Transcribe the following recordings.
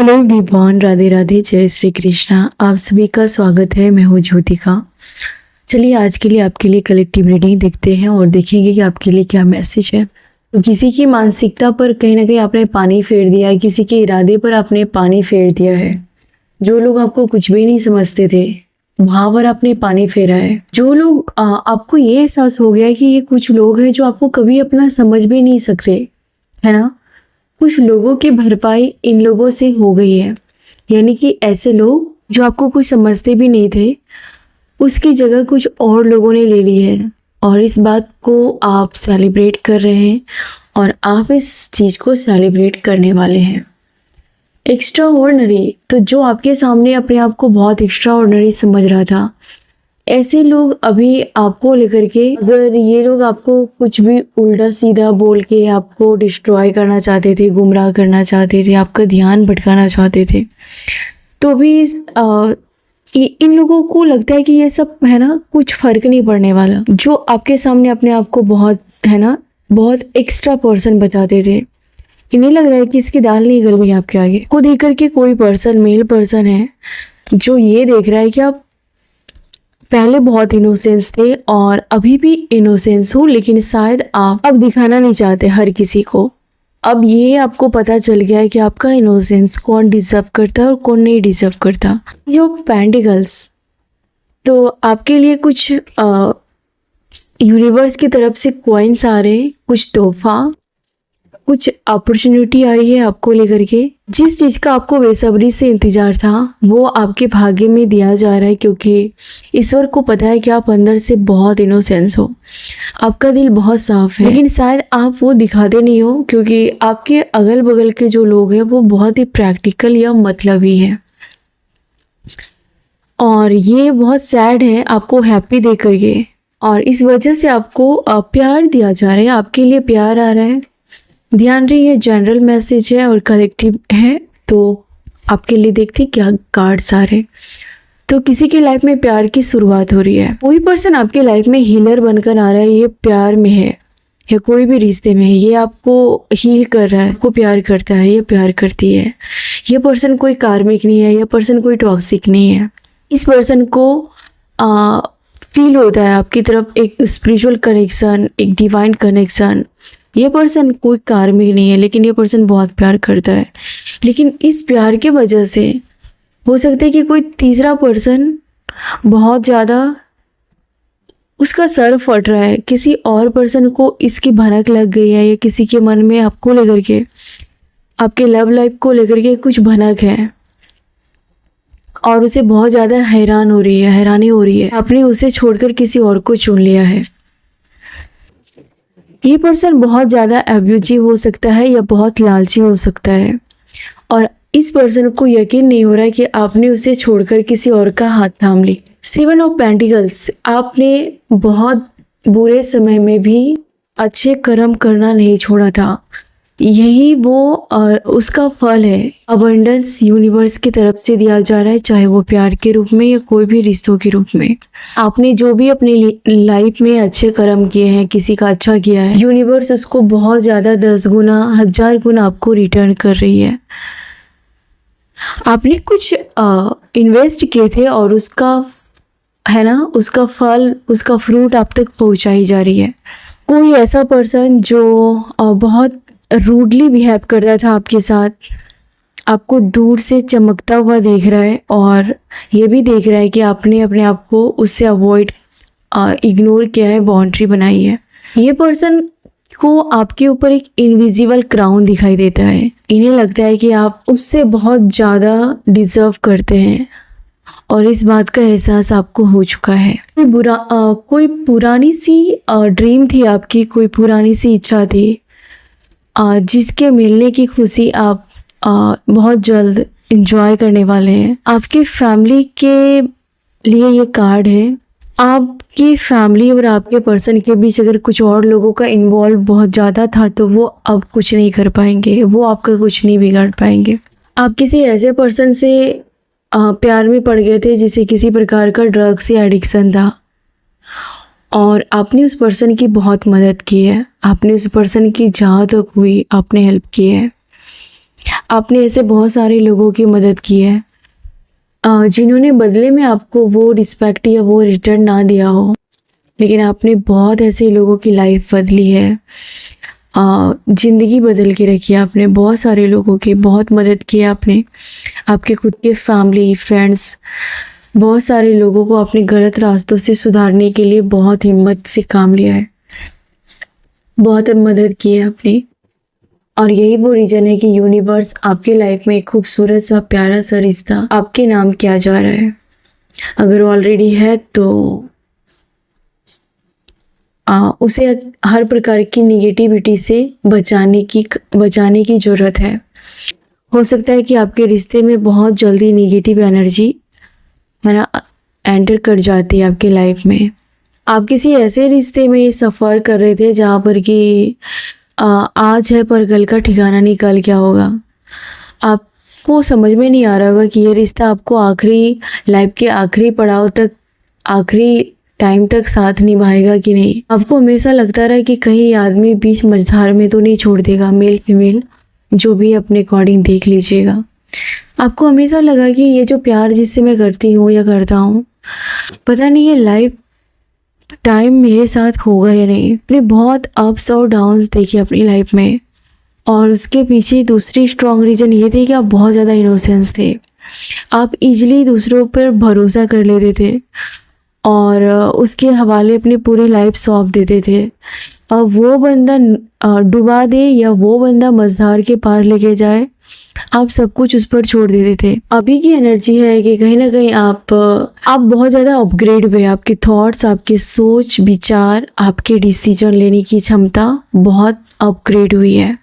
Hello everyone, Radhe Radhe, जय श्री कृष्णा। आप सभी का स्वागत है। मैं हूँ ज्योतिका। चलिए आज के लिए आपके लिए कलेक्टिव रीडिंग देखते हैं और देखेंगे कि आपके लिए क्या मैसेज है। तो किसी की मानसिकता पर कहीं ना कहीं आपने पानी फेर दिया है, किसी के इरादे पर आपने पानी फेर दिया है। जो लोग आपको कुछ भी नहीं समझते थे वहाँ पर आपने पानी फेरा है। जो लोग आपको ये एहसास हो गया है कि ये कुछ लोग हैं जो आपको कभी अपना समझ भी नहीं सकते, है ना। कुछ लोगों की भरपाई इन लोगों से हो गई है, यानी कि ऐसे लोग जो आपको कुछ समझते भी नहीं थे उसकी जगह कुछ और लोगों ने ले ली है और इस बात को आप सेलिब्रेट कर रहे हैं और आप इस चीज़ को सेलिब्रेट करने वाले हैं। एक्स्ट्रा ऑर्डिनरी, तो जो आपके सामने अपने आप को बहुत एक्स्ट्रा ऑर्डिनरी समझ रहा था, ऐसे लोग अभी आपको लेकर के, अगर ये लोग आपको कुछ भी उल्टा सीधा बोल के आपको डिस्ट्रॉय करना चाहते थे, गुमराह करना चाहते थे, आपका ध्यान भटकाना चाहते थे, तो भी इन लोगों को लगता है कि ये सब है ना, कुछ फर्क नहीं पड़ने वाला। जो आपके सामने अपने आप को बहुत है ना, बहुत एक्स्ट्रा पर्सन बताते थे, इन्हें लग रहा है कि इसकी दाल नहीं गल गई आपके आगे। को देख करके कोई पर्सन, मेल पर्सन है जो ये देख रहा है कि आप पहले बहुत इनोसेंस थे और अभी भी इनोसेंस हो, लेकिन शायद आप अब दिखाना नहीं चाहते हर किसी को। अब ये आपको पता चल गया है कि आपका इनोसेंस कौन डिजर्व करता है और कौन नहीं डिजर्व करता। जो पेंटिकल्स, तो आपके लिए कुछ यूनिवर्स की तरफ से कॉइन्स आ रहे हैं, कुछ तोहफा, कुछ अपॉर्चुनिटी आ रही है आपको लेकर के। जिस चीज़ का आपको बेसब्री से इंतजार था वो आपके भाग्य में दिया जा रहा है, क्योंकि ईश्वर को पता है कि आप अंदर से बहुत इनोसेंस हो, आपका दिल बहुत साफ है, लेकिन शायद आप वो दिखाते नहीं हो क्योंकि आपके अगल बगल के जो लोग हैं वो बहुत ही प्रैक्टिकल या मतलबी हैं। और ये बहुत सैड है आपको हैप्पी दे करके, और इस वजह से आपको प्यार दिया जा रहा है, आपके लिए प्यार आ रहा है। ध्यान रही है, जनरल मैसेज है और कलेक्टिव है, तो आपके लिए देखते क्या कार्ड्स आ रहे हैं। तो किसी की लाइफ में प्यार की शुरुआत हो रही है। कोई पर्सन आपके लाइफ में हीलर बनकर आ रहा है, ये प्यार में है या कोई भी रिश्ते में है, ये आपको हील कर रहा है, आपको प्यार करता है, ये प्यार करती है। ये पर्सन कोई कार्मिक नहीं है, ये पर्सन कोई टॉक्सिक नहीं है। इस पर्सन को फील होता है आपकी तरफ एक स्पिरिचुअल कनेक्शन, एक डिवाइन कनेक्शन। ये पर्सन कोई कार्मिक नहीं है, लेकिन ये पर्सन बहुत प्यार करता है। लेकिन इस प्यार के वजह से हो सकता है कि कोई तीसरा पर्सन बहुत ज़्यादा उसका सर फट रहा है, किसी और पर्सन को इसकी भनक लग गई है, या किसी के मन में आपको लेकर के, आपके लव लाइफ को लेकर के कुछ भनक है और उसे बहुत ज़्यादा हैरानी हो रही है। आपने उसे छोड़कर किसी और को चुन लिया है। ये पर्सन बहुत ज़्यादा अब्यूजिव हो सकता है या बहुत लालची हो सकता है, और इस पर्सन को यकीन नहीं हो रहा है कि आपने उसे छोड़कर किसी और का हाथ थाम ली। 7 ऑफ पेंटिकल्स, आपने बहुत बुरे समय में भी अच्छे कर्म करना नहीं छोड़ा था। यही वो उसका फल है। अबंडेंस यूनिवर्स की तरफ से दिया जा रहा है, चाहे वो प्यार के रूप में या कोई भी रिश्तों के रूप में। आपने जो भी अपनी लाइफ में अच्छे कर्म किए हैं, किसी का अच्छा किया है, यूनिवर्स उसको बहुत ज़्यादा 10 गुना 1000 गुना आपको रिटर्न कर रही है। आपने कुछ इन्वेस्ट किए थे और उसका है ना, उसका फल, उसका फ्रूट आप तक पहुंचाई जा रही है। कोई ऐसा पर्सन जो बहुत रूडली बिहेव कर रहा था आपके साथ, आपको दूर से चमकता हुआ देख रहा है और ये भी देख रहा है कि आपने अपने आप को उससे अवॉइड इग्नोर किया है, बाउंड्री बनाई है। ये पर्सन को आपके ऊपर एक इनविजिबल क्राउन दिखाई देता है। इन्हें लगता है कि आप उससे बहुत ज़्यादा डिजर्व करते हैं और इस बात का एहसास आपको हो चुका है। कोई पुरानी सी ड्रीम थी आपकी, कोई पुरानी सी इच्छा थी जिसके मिलने की खुशी आप बहुत जल्द एंजॉय करने वाले हैं। आपकी फैमिली के लिए ये कार्ड है। आपकी फैमिली और आपके पर्सन के बीच अगर कुछ और लोगों का इन्वॉल्व बहुत ज़्यादा था तो वो अब कुछ नहीं कर पाएंगे, वो आपका कुछ नहीं बिगाड़ पाएंगे। आप किसी ऐसे पर्सन से प्यार में पड़ गए थे जिसे किसी प्रकार का ड्रग्स या एडिक्शन था, और आपने उस पर्सन की बहुत मदद की है, आपने उस पर्सन की जहाँ तक हुई आपने हेल्प की है। आपने ऐसे बहुत सारे लोगों की मदद की है जिन्होंने बदले में आपको वो रिस्पेक्ट या वो रिटर्न ना दिया हो, लेकिन आपने बहुत ऐसे लोगों की लाइफ बदली है, ज़िंदगी बदल के रखी है आपने। बहुत सारे लोगों की बहुत मदद की है आपने, आपके खुद के फैमिली फ्रेंड्स, बहुत सारे लोगों को आपने गलत रास्तों से सुधारने के लिए बहुत हिम्मत से काम लिया है, बहुत मदद की है आपने। और यही वो रीज़न है कि यूनिवर्स आपके लाइफ में एक खूबसूरत सा प्यारा सा रिश्ता आपके नाम किया जा रहा है। अगर ऑलरेडी है तो उसे हर प्रकार की निगेटिविटी से बचाने की ज़रूरत है। हो सकता है कि आपके रिश्ते में बहुत जल्दी निगेटिव एनर्जी है ना एंटर कर जाती है आपके लाइफ में। आप किसी ऐसे रिश्ते में सफ़र कर रहे थे जहाँ पर कि आज है पर कल का ठिकाना नहीं, कल क्या होगा। आपको समझ में नहीं आ रहा होगा कि ये रिश्ता आपको आखिरी लाइफ के आखिरी पड़ाव तक, आखिरी टाइम तक साथ निभाएगा कि नहीं। आपको हमेशा लगता रहा कि कहीं आदमी बीच मझधार में तो नहीं छोड़ देगा, मेल फीमेल जो भी अपने अकॉर्डिंग देख लीजिएगा। आपको हमेशा लगा कि ये जो प्यार जिससे मैं करती हूँ या करता हूँ, पता नहीं ये लाइफ टाइम मेरे साथ होगा या नहीं। अपने बहुत अप्स और डाउन्स देखे अपनी लाइफ में, और उसके पीछे दूसरी स्ट्रॉन्ग रीज़न ये थी कि आप बहुत ज़्यादा इनोसेंस थे। आप इजीली दूसरों पर भरोसा कर लेते थे और उसके हवाले अपनी पूरी लाइफ सौंप देते थे। और वो बंदा डुबा दे या वो बंदा मझधार के पार लेके जाए, आप सब कुछ उस पर छोड़ देते थे। अभी की एनर्जी है कि कहीं ना कहीं आप बहुत ज़्यादा अपग्रेड हुए। आपके थॉट्स, आपके सोच विचार, आपके डिसीजन लेने की क्षमता बहुत अपग्रेड हुई है।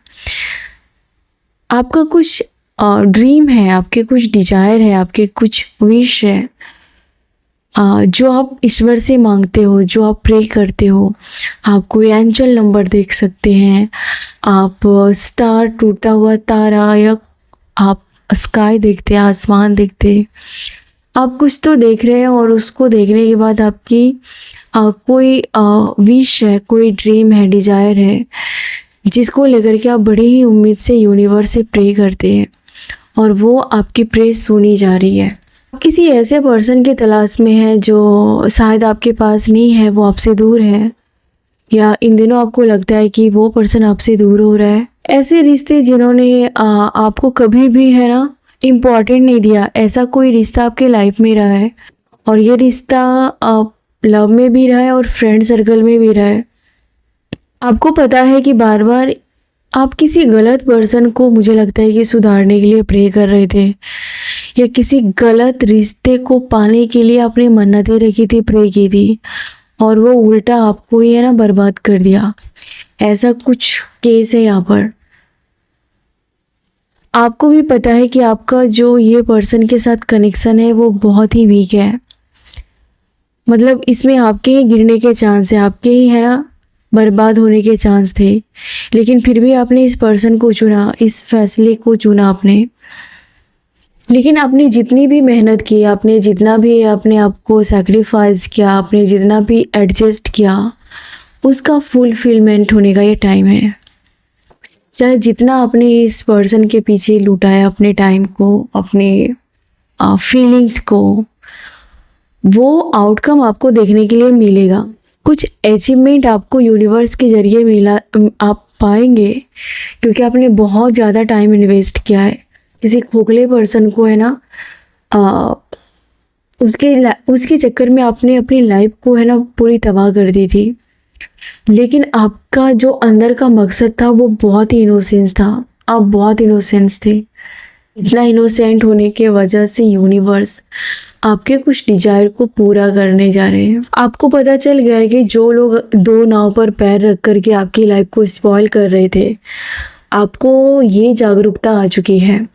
आपका कुछ ड्रीम है, आपके कुछ डिजायर है, आपके कुछ विश है जो आप ईश्वर से मांगते हो, जो आप प्रे करते हो। आप कोई एंजल नंबर देख सकते हैं, आप स्टार, टूटता हुआ तारा, या आप स्काई देखते हैं, आसमान देखते हैं। आप कुछ तो देख रहे हैं और उसको देखने के बाद आपकी कोई विश है, कोई ड्रीम है, डिजायर है, जिसको लेकर के आप बड़ी ही उम्मीद से यूनिवर्स से प्रे करते हैं और वो आपकी प्रे सुनी जा रही है। किसी ऐसे पर्सन की तलाश में है जो शायद आपके पास नहीं है, वो आपसे दूर है, या इन दिनों आपको लगता है कि वो पर्सन आपसे दूर हो रहा है। ऐसे रिश्ते जिन्होंने आपको कभी भी है ना इम्पोर्टेंट नहीं दिया, ऐसा कोई रिश्ता आपके लाइफ में रहा है, और ये रिश्ता लव में भी रहा है और फ्रेंड सर्कल में भी रहा है। आपको पता है कि बार बार आप किसी गलत पर्सन को, मुझे लगता है कि सुधारने के लिए प्रे कर रहे थे, या किसी गलत रिश्ते को पाने के लिए आपने मन्नतें रखी थी, प्रे की थी, और वो उल्टा आपको ही है ना बर्बाद कर दिया। ऐसा कुछ केस है यहाँ पर। आपको भी पता है कि आपका जो ये पर्सन के साथ कनेक्शन है वो बहुत ही वीक है, मतलब इसमें आपके ही गिरने के चांस है, आपके ही है ना बर्बाद होने के चांस थे, लेकिन फिर भी आपने इस पर्सन को चुना, इस फैसले को चुना आपने। लेकिन आपने जितनी भी मेहनत की, आपने जितना भी अपने आप को सैक्रिफाइस किया, आपने जितना भी एडजस्ट किया, उसका फुलफिलमेंट होने का ये टाइम है। चाहे जितना आपने इस पर्सन के पीछे लुटाया अपने टाइम को, अपने फीलिंग्स को, वो आउटकम आपको देखने के लिए मिलेगा। कुछ अचीवमेंट आपको यूनिवर्स के ज़रिए मिला, आप पाएंगे, क्योंकि आपने बहुत ज़्यादा टाइम इन्वेस्ट किया है। किसी खोखले पर्सन को है ना उसके चक्कर में आपने अपनी लाइफ को है ना पूरी तबाह कर दी थी, लेकिन आपका जो अंदर का मकसद था वो बहुत ही इनोसेंस था। आप बहुत इनोसेंस थे। इतना इनोसेंट होने के वजह से यूनिवर्स आपके कुछ डिजायर को पूरा करने जा रहे हैं। आपको पता चल गया है कि जो लोग दो नाव पर पैर रख करके आपकी लाइफ को स्पॉइल कर रहे थे, आपको ये जागरूकता आ चुकी है।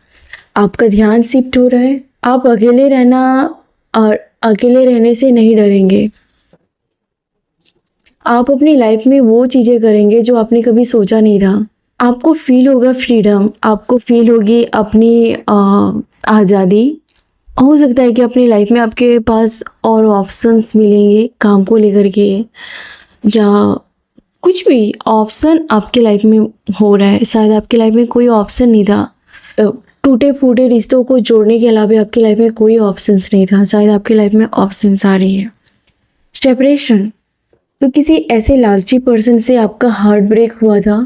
आपका ध्यान शिफ्ट हो रहा है। आप अकेले रहना और अकेले रहने से नहीं डरेंगे। आप अपनी लाइफ में वो चीज़ें करेंगे जो आपने कभी सोचा नहीं था। आपको फील होगा फ्रीडम, आपको फील होगी अपनी आज़ादी। हो सकता है कि अपनी लाइफ में आपके पास और ऑप्शंस मिलेंगे काम को लेकर के, या कुछ भी ऑप्शन आपके लाइफ में हो रहा है। शायद आपकी लाइफ में कोई ऑप्शन नहीं था, टूटे फूटे रिश्तों को जोड़ने के अलावा आपकी लाइफ में कोई ऑप्शंस नहीं था, शायद आपकी लाइफ में ऑप्शंस आ रही है। सेपरेशन, तो किसी ऐसे लालची पर्सन से आपका हार्ट ब्रेक हुआ था,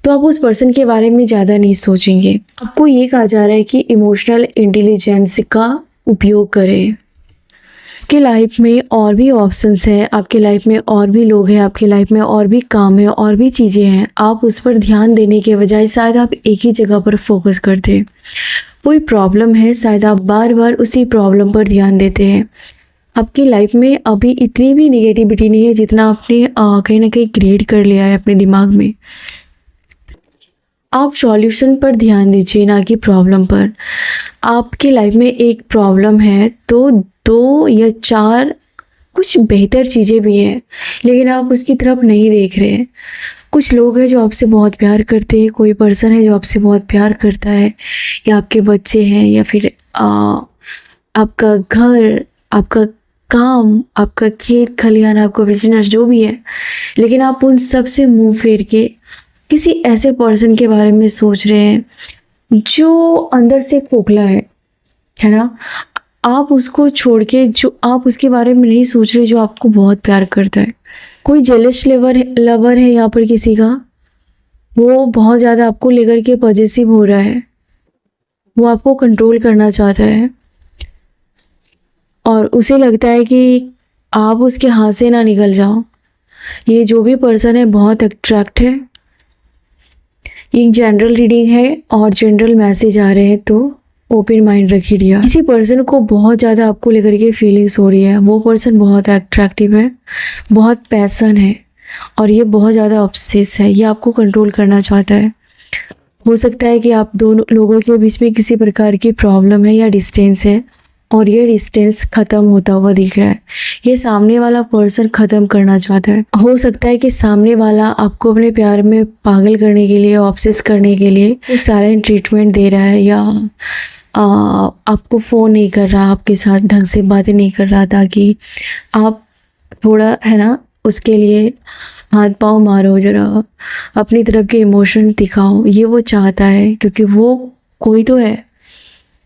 तो आप उस पर्सन के बारे में ज़्यादा नहीं सोचेंगे। आपको ये कहा जा रहा है कि इमोशनल इंटेलिजेंस का उपयोग करें। आपकी लाइफ में और भी ऑप्शंस हैं, आपकी लाइफ में और भी लोग हैं, आपकी लाइफ में और भी काम है, और भी चीज़ें हैं। आप उस पर ध्यान देने के बजाय शायद आप एक ही जगह पर फोकस करते हैं। कोई प्रॉब्लम है, शायद आप बार बार उसी प्रॉब्लम पर ध्यान देते हैं। आपकी लाइफ में अभी इतनी भी निगेटिविटी नहीं है जितना आपने कहीं ना कहीं क्रिएट कर लिया है अपने दिमाग में। आप सॉल्यूशन पर ध्यान दीजिए, ना कि प्रॉब्लम पर। आपकी लाइफ में एक प्रॉब्लम है तो 2 या 4 कुछ बेहतर चीज़ें भी हैं, लेकिन आप उसकी तरफ नहीं देख रहे हैं। कुछ लोग हैं जो आपसे बहुत प्यार करते हैं, कोई पर्सन है जो आपसे बहुत प्यार करता है, या आपके बच्चे हैं, या फिर आपका घर, आपका काम, आपका खेत खलिहान, आपका बिजनेस, जो भी है। लेकिन आप उन सब से मुंह फेर के किसी ऐसे पर्सन के बारे में सोच रहे हैं जो अंदर से खोखला है ना। आप उसको छोड़ के जो आप उसके बारे में नहीं सोच रहे जो आपको बहुत प्यार करता है। कोई जेलस लवर है यहाँ पर किसी का, वो बहुत ज़्यादा आपको लेकर के पॉजेसिव हो रहा है, वो आपको कंट्रोल करना चाहता है और उसे लगता है कि आप उसके हाथ से ना निकल जाओ। ये जो भी पर्सन है बहुत अट्रैक्ट है। एक जनरल रीडिंग है और जनरल मैसेज आ रहे हैं, तो ओपन माइंड रखिए डियर। किसी पर्सन को बहुत ज़्यादा आपको लेकर के फीलिंग्स हो रही है। वो पर्सन बहुत अट्रैक्टिव है, बहुत पैसन है, और ये बहुत ज़्यादा ऑब्सेस है। ये आपको कंट्रोल करना चाहता है। हो सकता है कि आप दोनों लोगों के बीच में किसी प्रकार की प्रॉब्लम है या डिस्टेंस है, और ये डिस्टेंस ख़त्म होता हुआ दिख रहा है। ये सामने वाला पर्सन ख़त्म करना चाहता है। हो सकता है कि सामने वाला आपको अपने प्यार में पागल करने के लिए, ऑब्सेस करने के लिए साइलेंट ट्रीटमेंट दे रहा है, या आपको फ़ोन नहीं कर रहा, आपके साथ ढंग से बातें नहीं कर रहा, ताकि आप थोड़ा है ना उसके लिए हाथ पाँव मारो, जरा अपनी तरफ के इमोशंस दिखाओ। ये वो चाहता है, क्योंकि वो कोई तो है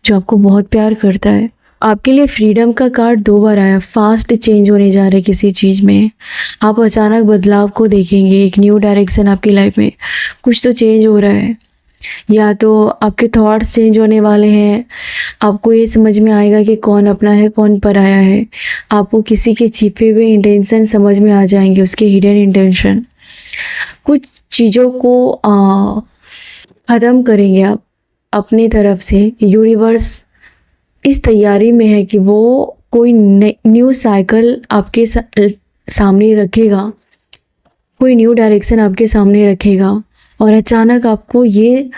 जो आपको बहुत प्यार करता है। आपके लिए फ्रीडम का कार्ड 2 बार आया। फास्ट चेंज होने जा रहे किसी चीज़ में, आप अचानक बदलाव को देखेंगे। एक न्यू डायरेक्शन आपकी लाइफ में, कुछ तो चेंज हो रहा है, या तो आपके थॉट्स चेंज होने वाले हैं। आपको ये समझ में आएगा कि कौन अपना है, कौन पराया है। आपको किसी के छिपे हुए इंटेंशन समझ में आ जाएंगे, उसके हिडन इंटेंशन। कुछ चीज़ों को ख़त्म करेंगे आप अपनी तरफ से। यूनिवर्स इस तैयारी में है कि वो कोई न्यू साइकिल आपके सामने रखेगा, कोई न्यू डायरेक्शन आपके सामने रखेगा, और अचानक आपको ये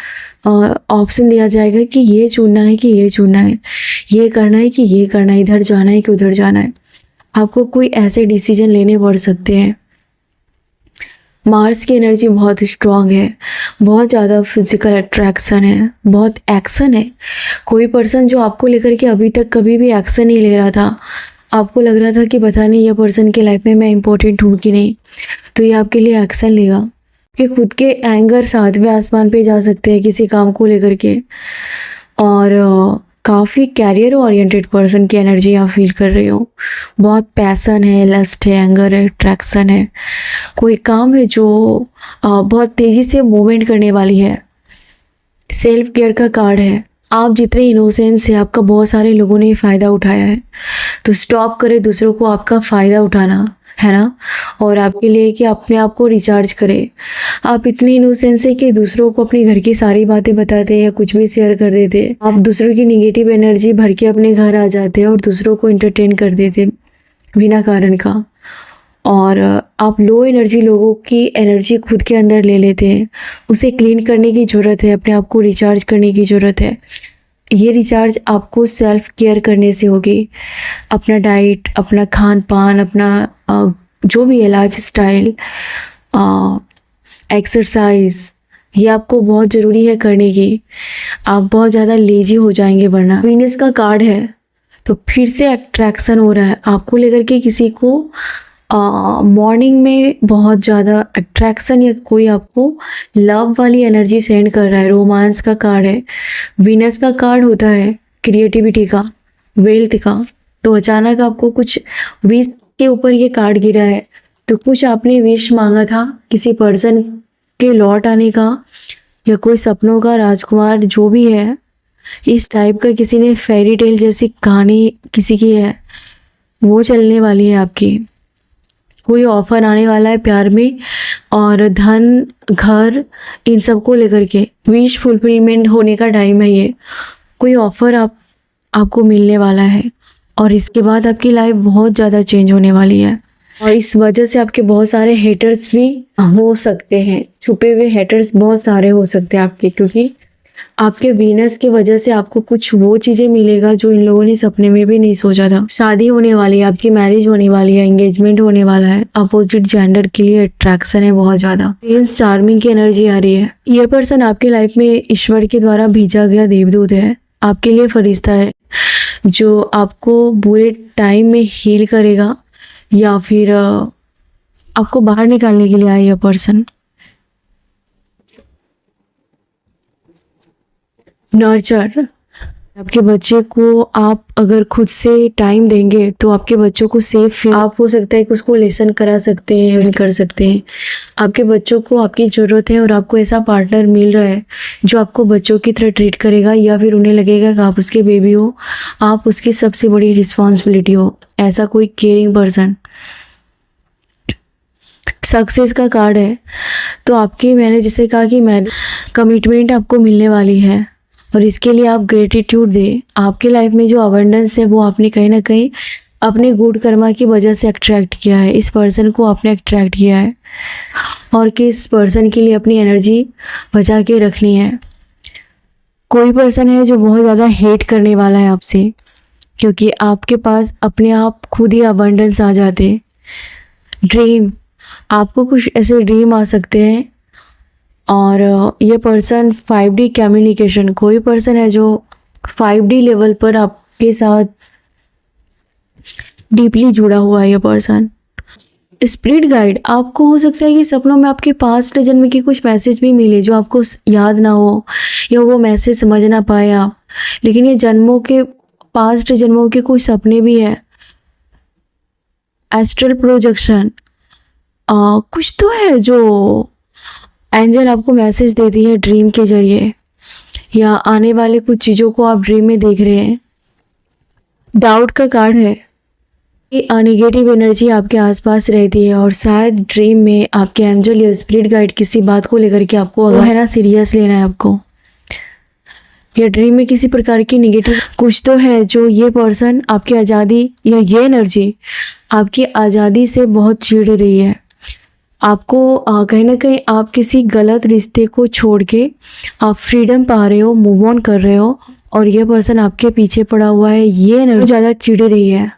ऑप्शन दिया जाएगा कि ये चुनना है कि ये चुनना है, ये करना है कि ये करना है, इधर जाना है कि उधर जाना है। आपको कोई ऐसे डिसीजन लेने पड़ सकते हैं। मार्स की एनर्जी बहुत स्ट्रांग है, बहुत ज़्यादा फिजिकल अट्रैक्शन है, बहुत एक्शन है। कोई पर्सन जो आपको लेकर के अभी तक कभी भी एक्शन नहीं ले रहा था, आपको लग रहा था कि पता नहीं ये पर्सन की लाइफ में मैं इम्पोर्टेंट हूँ कि नहीं, तो ये आपके लिए एक्शन लेगा। कि खुद के एंगर 7वें आसमान पे जा सकते हैं किसी काम को लेकर के, और काफ़ी कैरियर ओरिएंटेड पर्सन की एनर्जी आप फील कर रहे हो। बहुत पैसन है, लस्ट है, एंगर है, अट्रैक्शन है। कोई काम है जो बहुत तेज़ी से मूवमेंट करने वाली है। सेल्फ केयर का कार्ड है। आप जितने इनोसेंस है, आपका बहुत सारे लोगों ने फ़ायदा उठाया है, तो स्टॉप करें दूसरों को आपका फ़ायदा उठाना, है ना। और आपके लिए कि अपने आप को रिचार्ज करें। आप इतने इनोसेंस है कि दूसरों को अपने घर की सारी बातें बताते या कुछ भी शेयर कर देते। आप दूसरों की निगेटिव एनर्जी भर के अपने घर आ जाते हैं और दूसरों को एंटरटेन कर देते बिना कारण का। और आप लो एनर्जी लोगों की एनर्जी खुद के अंदर ले लेते हैं। उसे क्लीन करने की ज़रूरत है, अपने आप को रिचार्ज करने की ज़रूरत है। ये रिचार्ज आपको सेल्फ केयर करने से होगी। अपना डाइट, अपना खान पान, अपना जो भी है लाइफ स्टाइल, एक्सरसाइज, ये आपको बहुत ज़रूरी है करने की। आप बहुत ज़्यादा लेजी हो जाएंगे वरना। वीनस का कार्ड है, तो फिर से अट्रैक्शन हो रहा है आपको लेकर के। किसी को मॉर्निंग में बहुत ज़्यादा अट्रैक्शन या कोई आपको लव वाली एनर्जी सेंड कर रहा है। रोमांस का कार्ड है, वीनस का कार्ड होता है क्रिएटिविटी का, वेल्थ का। तो अचानक आपको कुछ विश के ऊपर ये कार्ड गिरा है, तो कुछ आपने विश मांगा था किसी पर्सन के लौट आने का, या कोई सपनों का राजकुमार जो भी है, इस टाइप का किसी ने फेरी टेल जैसी कहानी किसी की है, वो चलने वाली है आपकी। कोई ऑफर आने वाला है प्यार में, और धन, घर, इन सब को लेकर के विश फुलफिलमेंट होने का टाइम है ये। कोई ऑफर आपको मिलने वाला है, और इसके बाद आपकी लाइफ बहुत ज़्यादा चेंज होने वाली है। और इस वजह से आपके बहुत सारे हेटर्स भी हो सकते हैं, छुपे हुए हेटर्स बहुत सारे हो सकते हैं आपके, क्योंकि आपके वीनस की वजह से आपको कुछ वो चीज़ें मिलेगा जो इन लोगों ने सपने में भी नहीं सोचा था। शादी होने वाली है, आपकी मैरिज होने वाली है, एंगेजमेंट होने वाला है। अपोजिट जेंडर के लिए अट्रैक्शन है बहुत ज़्यादा। प्रिंस चार्मिंग की एनर्जी आ रही है। ये पर्सन आपके लाइफ में ईश्वर के द्वारा भेजा गया देवदूत है, आपके लिए फरिश्ता है, जो आपको बुरे टाइम में हील करेगा, या फिर आपको बाहर निकालने के लिए आया यह पर्सन। नर्चर, आपके बच्चे को आप अगर खुद से टाइम देंगे तो आपके बच्चों को सेफ आप हो सकता है कि उसको लेसन करा सकते हैं, कर सकते हैं। आपके बच्चों को आपकी ज़रूरत है, और आपको ऐसा पार्टनर मिल रहा है जो आपको बच्चों की तरह ट्रीट करेगा, या फिर उन्हें लगेगा कि आप उसके बेबी हो, आप उसकी सबसे बड़ी रिस्पॉन्सिबिलिटी हो। ऐसा कोई केयरिंग पर्सन। सक्सेस का कार्ड है, तो आपकी, मैंने जैसे कहा कि कमिटमेंट आपको मिलने वाली है, और इसके लिए आप ग्रेटिट्यूड दें। आपके लाइफ में जो अबंडेंस है वो आपने कहीं ना कहीं अपने गुड कर्मा की वजह से अट्रैक्ट किया है। इस पर्सन को आपने अट्रैक्ट किया है, और किस पर्सन के लिए अपनी एनर्जी बचा के रखनी है। कोई पर्सन है जो बहुत ज़्यादा हेट करने वाला है आपसे, क्योंकि आपके पास अपने आप खुद ही अबंडेंस आ जाते। ड्रीम, आपको कुछ ऐसे ड्रीम आ सकते हैं, और ये पर्सन 5D कम्युनिकेशन, कोई पर्सन है जो 5D लेवल पर आपके साथ डीपली जुड़ा हुआ है। ये पर्सन स्पिरिट गाइड, आपको हो सकता है कि सपनों में आपके पास्ट जन्म के कुछ मैसेज भी मिले जो आपको याद ना हो, या वो मैसेज समझ ना पाए आप, लेकिन ये जन्मों के, पास्ट जन्मों के कुछ सपने भी हैं। एस्ट्रल प्रोजेक्शन, कुछ तो है जो एंजल आपको मैसेज देती है ड्रीम के जरिए, या आने वाले कुछ चीज़ों को आप ड्रीम में देख रहे हैं। डाउट का कार्ड है कि नेगेटिव एनर्जी आपके आसपास रहती है, और शायद ड्रीम में आपके एंजल या स्पिरिट गाइड किसी बात को लेकर के आपको है ना सीरियस लेना है आपको, या ड्रीम में किसी प्रकार की नेगेटिव कुछ तो है जो ये पर्सन आपकी आज़ादी, या ये एनर्जी आपकी आज़ादी से बहुत चिढ़ रही है। आपको कहीं ना कहीं आप किसी गलत रिश्ते को छोड़ के आप फ्रीडम पा रहे हो, मूव ऑन कर रहे हो, और ये पर्सन आपके पीछे पड़ा हुआ है। ये एनर्जी ज़्यादा चिढ़ रही है।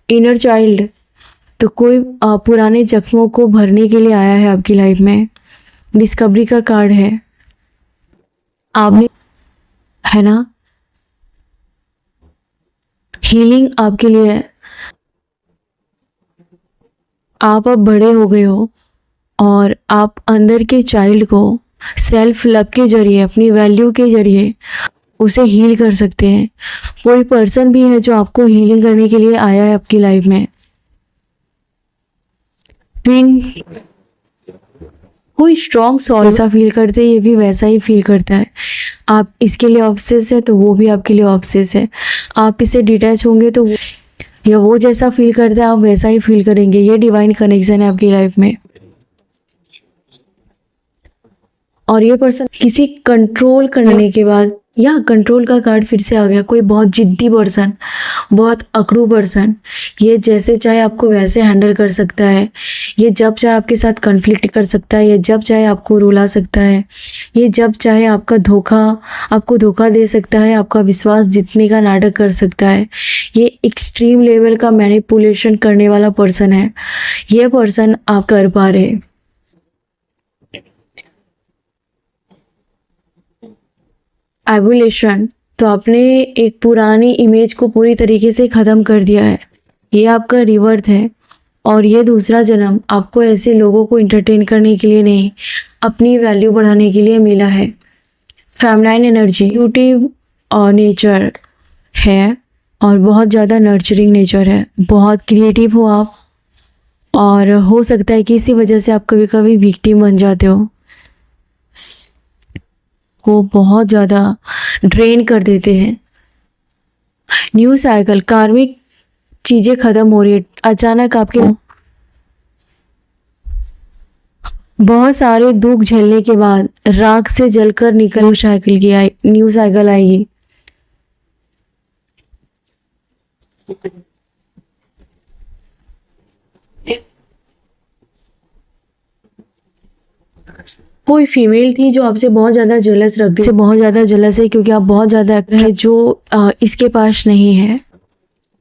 इनर चाइल्ड, तो कोई पुराने जख्मों को भरने के लिए आया है आपकी लाइफ में। डिस्कवरी का कार्ड है, आपने, है ना, हीलिंग आपके लिए है। आप अब बड़े हो गए हो, और आप अंदर के चाइल्ड को सेल्फ लव के जरिए, अपनी वैल्यू के जरिए उसे हील कर सकते हैं। कोई पर्सन भी है जो आपको हीलिंग करने के लिए आया है आपकी लाइफ में। ट्विन, कोई स्ट्रॉन्ग सॉल ऐसा फील करते हैं, ये भी वैसा ही फील करता है। आप इसके लिए ऑब्सेस है तो वो भी आपके लिए ऑब्सेस है। आप इससे डिटैच होंगे तो या वो जैसा फील करता है आप वैसा ही फील करेंगे। ये डिवाइन कनेक्शन है आपकी लाइफ में। और ये पर्सन किसी कंट्रोल करने के बाद, या कंट्रोल का कार्ड फिर से आ गया, कोई बहुत जिद्दी पर्सन, बहुत अकड़ू पर्सन, ये जैसे चाहे आपको वैसे हैंडल कर सकता है। ये जब चाहे आपके साथ कन्फ्लिक्ट कर सकता है, ये जब चाहे आपको रुला सकता है, ये जब चाहे आपको धोखा दे सकता है, आपका विश्वास जीतने का नाटक कर सकता है। ये एक्सट्रीम लेवल का मैनिपुलेशन करने वाला पर्सन है। ये पर्सन आप कर पा रहे। एवोल्यूशन, तो आपने एक पुरानी इमेज को पूरी तरीके से ख़त्म कर दिया है। ये आपका रिवर्थ है। और ये दूसरा जन्म आपको ऐसे लोगों को इंटरटेन करने के लिए नहीं, अपनी वैल्यू बढ़ाने के लिए मिला है। फेमिनाइन एनर्जी इंट्यूटिव और नेचर है और बहुत ज़्यादा नर्चरिंग नेचर है, बहुत क्रिएटिव हो आप, और हो सकता है कि इसी वजह से आप कभी कभी विक्टिम बन जाते हो, को बहुत ज़्यादा ड्रेन कर देते हैं। न्यू साइकिल, कार्मिक चीज़ें ख़त्म हो रही है अचानक आपके, बहुत सारे दुख झेलने के बाद राख से जलकर निकल साइकिल की न्यू साइकिल आएगी। कोई फीमेल थी जो आपसे बहुत ज़्यादा जेलस रखती है, बहुत ज़्यादा जेलस है क्योंकि आप बहुत ज़्यादा है जो इसके पास नहीं है।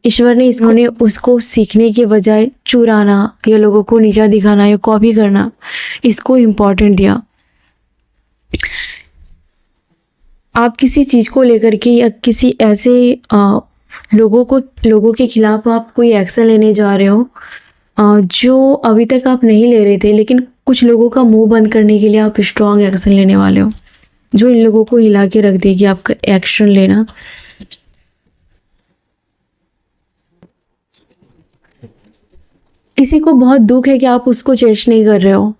ईश्वर ने इसने उसको सीखने के बजाय चुराना या लोगों को नीचा दिखाना या कॉपी करना, इसको इम्पोर्टेंट दिया। आप किसी चीज़ को लेकर के या किसी ऐसे लोगों के खिलाफ आप कोई एक्शन लेने जा रहे हो जो अभी तक आप नहीं ले रहे थे, लेकिन कुछ लोगों का मुंह बंद करने के लिए आप स्ट्रॉन्ग एक्शन लेने वाले हो, जो इन लोगों को हिला के रख देगी आपका एक्शन लेना। किसी को बहुत दुख है कि आप उसको चेस्ट नहीं कर रहे हो,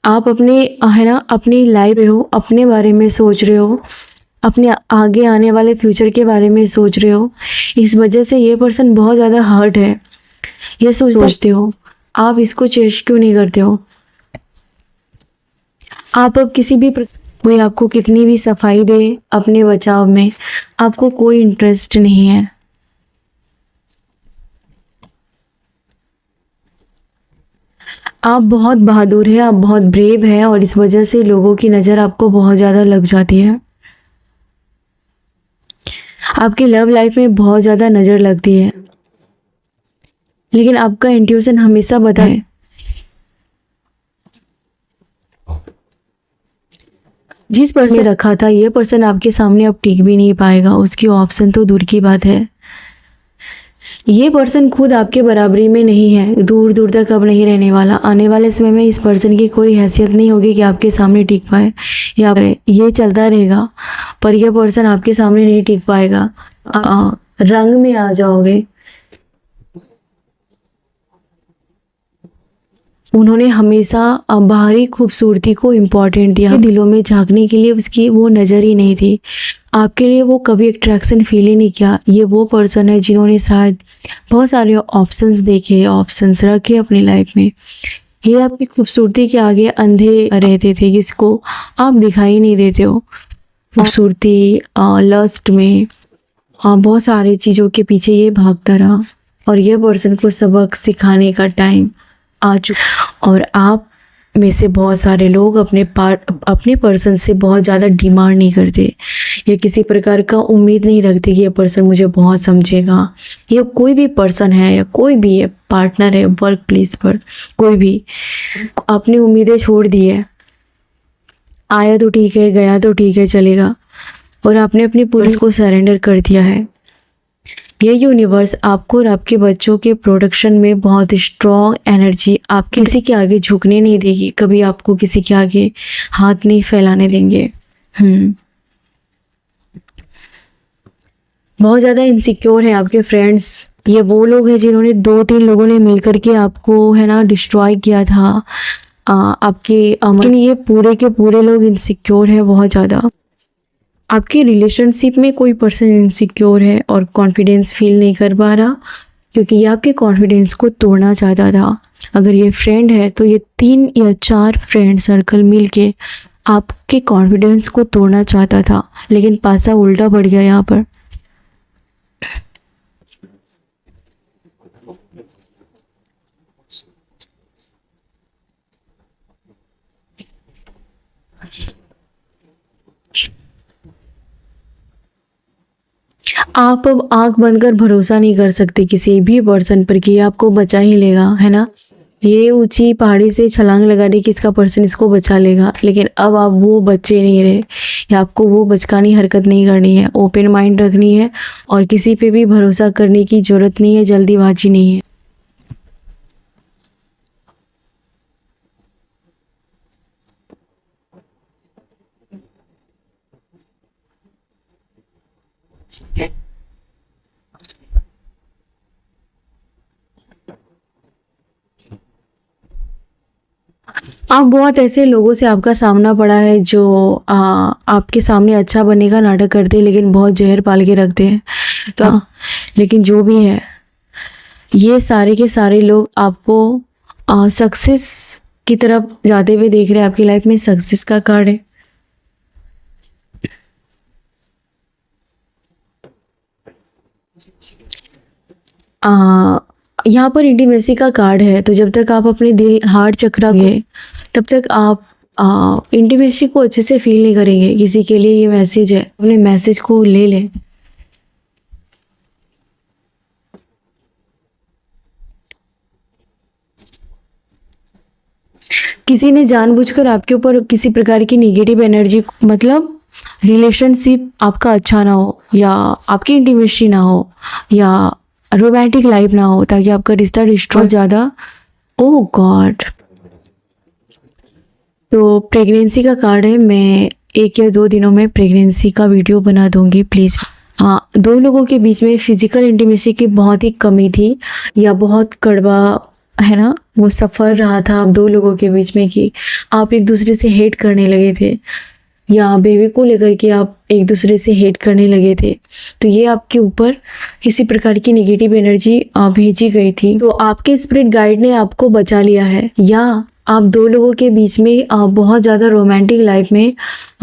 आप अपने है ना अपनी लाइफ में हो, अपने बारे में सोच रहे हो, अपने आगे आने वाले फ्यूचर के बारे में सोच रहे हो। इस वजह से ये पर्सन बहुत ज़्यादा हर्ट है, ये सोचते हो आप इसको चेस्ट क्यों नहीं करते हो। आप अब किसी भी कोई आपको कितनी भी सफाई दे अपने बचाव में, आपको कोई इंटरेस्ट नहीं है। आप बहुत बहादुर है, आप बहुत ब्रेव है और इस वजह से लोगों की नज़र आपको बहुत ज़्यादा लग जाती है। आपकी लव लाइफ में बहुत ज़्यादा नज़र लगती है, लेकिन आपका इंट्यूशन हमेशा बताए जिस पर्सन रखा था ये पर्सन आपके सामने अब टिक भी नहीं पाएगा, उसकी ऑप्शन तो दूर की बात है। ये पर्सन खुद आपके बराबरी में नहीं है, दूर दूर तक अब नहीं रहने वाला। आने वाले समय में इस पर्सन की कोई हैसियत नहीं होगी कि आपके सामने टिक पाए, या ये चलता रहेगा पर यह पर्सन आपके सामने नहीं टिक पाएगा। रंग में आ जाओगे। उन्होंने हमेशा बाहरी खूबसूरती को इम्पोर्टेंट दिया, दिलों में झांकने के लिए उसकी वो नज़र ही नहीं थी, आपके लिए वो कभी अट्रैक्शन फील ही नहीं किया। ये वो पर्सन है जिन्होंने शायद बहुत सारे ऑप्शंस देखे, ऑप्शंस रखे अपनी लाइफ में। ये आपकी खूबसूरती के आगे अंधे रहते थे, जिसको आप दिखाई नहीं देते हो। खूबसूरती लस्ट में बहुत सारी चीज़ों के पीछे ये भागता रहा और ये पर्सन को सबक सिखाने का टाइम आ चुका। और आप में से बहुत सारे लोग अपने पर्सन से बहुत ज़्यादा डिमांड नहीं करते या किसी प्रकार का उम्मीद नहीं रखते कि ये पर्सन मुझे बहुत समझेगा। या कोई भी पर्सन है या कोई भी है, पार्टनर है वर्क प्लेस पर, कोई भी अपनी उम्मीदें छोड़ दी है। आया तो ठीक है, गया तो ठीक है, चलेगा, और आपने अपनी पुलिस को सरेंडर कर दिया है। ये यूनिवर्स आपको और आपके बच्चों के प्रोडक्शन में बहुत स्ट्रॉन्ग एनर्जी, आप किसी के आगे झुकने नहीं देगी, कभी आपको किसी के आगे हाथ नहीं फैलाने देंगे। बहुत ज़्यादा इनसिक्योर है आपके फ्रेंड्स। ये वो लोग हैं जिन्होंने 2-3 लोगों ने मिलकर के आपको है ना डिस्ट्रॉय किया था आपके, लेकिन ये पूरे के पूरे लोग इनसिक्योर है बहुत ज़्यादा। आपकी रिलेशनशिप में कोई पर्सन इनसिक्योर है और कॉन्फिडेंस फील नहीं कर पा रहा, क्योंकि ये आपके कॉन्फिडेंस को तोड़ना चाहता था। अगर ये फ्रेंड है तो ये 3 या 4 फ्रेंड सर्कल मिलके आपके कॉन्फिडेंस को तोड़ना चाहता था, लेकिन पासा उल्टा पड़ गया यहाँ पर। आप अब आंख बंद कर भरोसा नहीं कर सकते किसी भी पर्सन पर कि आपको बचा ही लेगा, है ना। ये ऊंची पहाड़ी से छलांग लगा रही कि इसका पर्सन इसको बचा लेगा, लेकिन अब आप वो बच्चे नहीं रहे, या आपको वो बचकानी हरकत नहीं करनी है। ओपन माइंड रखनी है और किसी पे भी भरोसा करने की ज़रूरत नहीं है, जल्दीबाजी नहीं है। आप बहुत ऐसे लोगों से आपका सामना पड़ा है जो आपके सामने अच्छा बनने का नाटक करते हैं लेकिन बहुत जहर पाल के रखते हैं। तो लेकिन जो भी है, ये सारे के सारे लोग आपको सक्सेस की तरफ जाते हुए देख रहे हैं। आपकी लाइफ में सक्सेस का कार्ड है। यहाँ पर इंटीमेसी का कार्ड है। तो जब तक आप अपने दिल हार्ट चक्रा गए तब तक आप इंटीमेसी को अच्छे से फील नहीं करेंगे। किसी के लिए ये मैसेज है, अपने मैसेज को ले लें। किसी ने जानबूझकर आपके ऊपर किसी प्रकार की नेगेटिव एनर्जी, मतलब रिलेशनशिप आपका अच्छा ना हो, या आपकी इंटीमेसी ना हो, या रोमांटिक लाइफ ना हो, ताकि आपका रिश्ता डिस्ट्रॉय ज़्यादा। ओह गॉड। तो प्रेगनेंसी का कार्ड है। मैं 1 या 2 दिनों में प्रेगनेंसी का वीडियो बना दूंगी प्लीज़। हाँ, 2 लोगों के बीच में फिजिकल इंटीमेसी की बहुत ही कमी थी, या बहुत कड़वा है ना वो सफ़र रहा था आप 2 लोगों के बीच में कि आप एक दूसरे से हेट करने लगे थे, या बेबी को लेकर के आप एक दूसरे से हेट करने लगे थे। तो ये आपके ऊपर किसी प्रकार की नेगेटिव एनर्जी भेजी गई थी। तो आपके स्पिरिट गाइड ने आपको बचा लिया है, या आप 2 लोगों के बीच में बहुत ज़्यादा रोमांटिक लाइफ में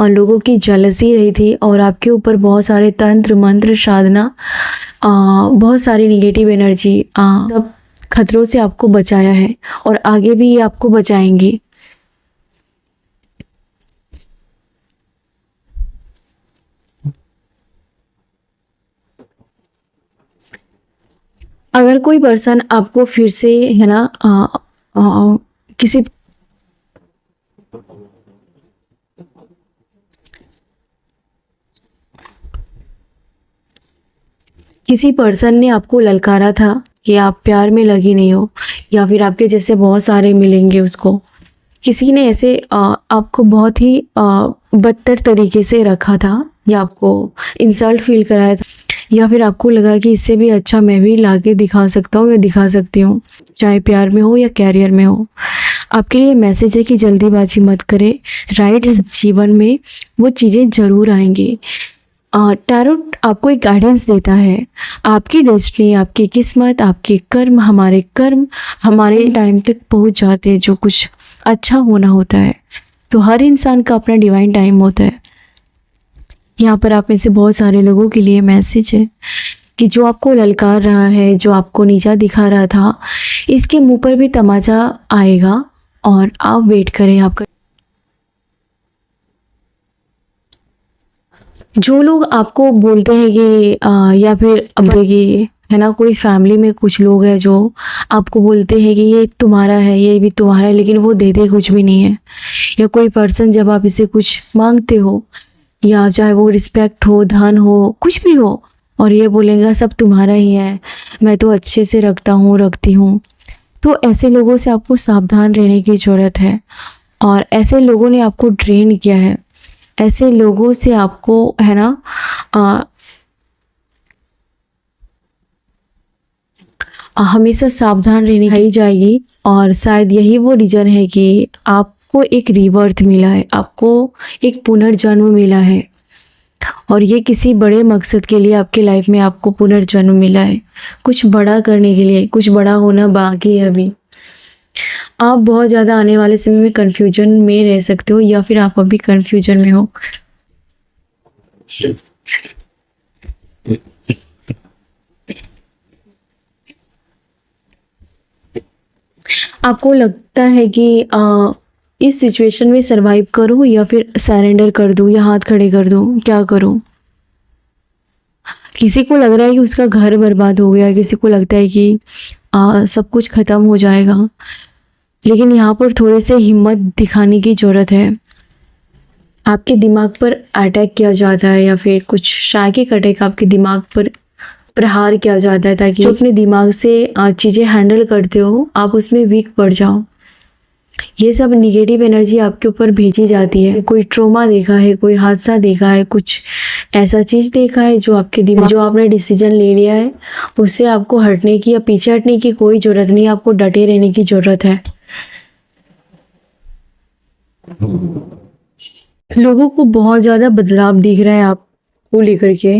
लोगों की जेलसी रही थी, और आपके ऊपर बहुत सारे तंत्र मंत्र साधना, बहुत सारी नेगेटिव एनर्जी सब खतरों से आपको बचाया है, और आगे भी ये आपको बचाएंगी। अगर कोई पर्सन आपको फिर से है ना किसी पर्सन ने आपको ललकारा था कि आप प्यार में लगी नहीं हो, या फिर आपके जैसे बहुत सारे मिलेंगे उसको, किसी ने ऐसे आपको बहुत ही बदतर तरीके से रखा था, या आपको इंसल्ट फील कराया था, या फिर आपको लगा कि इससे भी अच्छा मैं भी लाके दिखा सकता हूँ या दिखा सकती हूँ, चाहे प्यार में हो या कैरियर में हो। आपके लिए मैसेज है कि जल्दीबाजी मत करें। राइट जीवन में वो चीज़ें ज़रूर आएंगी। टैरोट आपको एक गाइडेंस देता है। आपकी डेस्टिनी, आपकी किस्मत, आपके कर्म हमारे टाइम तक पहुंच जाते हैं। जो कुछ अच्छा होना होता है, तो हर इंसान का अपना डिवाइन टाइम होता है। यहाँ पर आप में से बहुत सारे लोगों के लिए मैसेज है कि जो आपको ललकार रहा है, जो आपको नीचा दिखा रहा था, इसके मुंह पर भी तमाचा आएगा, और आप वेट करें। आपका जो लोग आपको बोलते हैं कि या फिर अब देखिए है ना, कोई फैमिली में कुछ लोग हैं जो आपको बोलते हैं कि ये तुम्हारा है, ये भी तुम्हारा है, लेकिन वो देते कुछ भी नहीं है। या कोई पर्सन जब आप इसे कुछ मांगते हो, या चाहे वो रिस्पेक्ट हो, धन हो, कुछ भी हो, और ये बोलेगा सब तुम्हारा ही है, मैं तो अच्छे से रखती हूँ। तो ऐसे लोगों से आपको सावधान रहने की ज़रूरत है, और ऐसे लोगों ने आपको ड्रेन किया है। ऐसे लोगों से आपको है ना हमेशा सावधान रहने की जाएगी, और शायद यही वो रीज़न है कि आपको एक रीबर्थ मिला है, आपको एक पुनर्जन्म मिला है, और ये किसी बड़े मकसद के लिए आपके लाइफ में आपको पुनर्जन्म मिला है। कुछ बड़ा करने के लिए, कुछ बड़ा होना बाकी है अभी। आप बहुत ज़्यादा आने वाले समय में कन्फ्यूजन में रह सकते हो, या फिर आप अभी कन्फ्यूजन में हो। आपको लगता है कि इस सिचुएशन में सरवाइव करूं, या फिर सरेंडर कर दूं, या हाथ खड़े कर दूं, क्या करूं। किसी को लग रहा है कि उसका घर बर्बाद हो गया, किसी को लगता है कि सब कुछ ख़त्म हो जाएगा, लेकिन यहाँ पर थोड़े से हिम्मत दिखाने की ज़रूरत है। आपके दिमाग पर अटैक किया जाता है, या फिर कुछ शायकिक अटैक आपके दिमाग पर प्रहार किया जाता है, ताकि जो अपने दिमाग से चीज़ें हैंडल करते हो आप उसमें वीक पड़ जाओ। ये सब निगेटिव एनर्जी आपके ऊपर भेजी जाती है। कोई ट्रोमा देखा है, कोई हादसा देखा है, कुछ ऐसा चीज़ देखा है जो आपके दिमाग, जो आपने डिसीजन ले लिया है, उससे आपको हटने की या पीछे हटने की कोई ज़रूरत नहीं, आपको डटे रहने की ज़रूरत है। लोगों को बहुत ज़्यादा बदलाव दिख रहा है आपको लेकर के।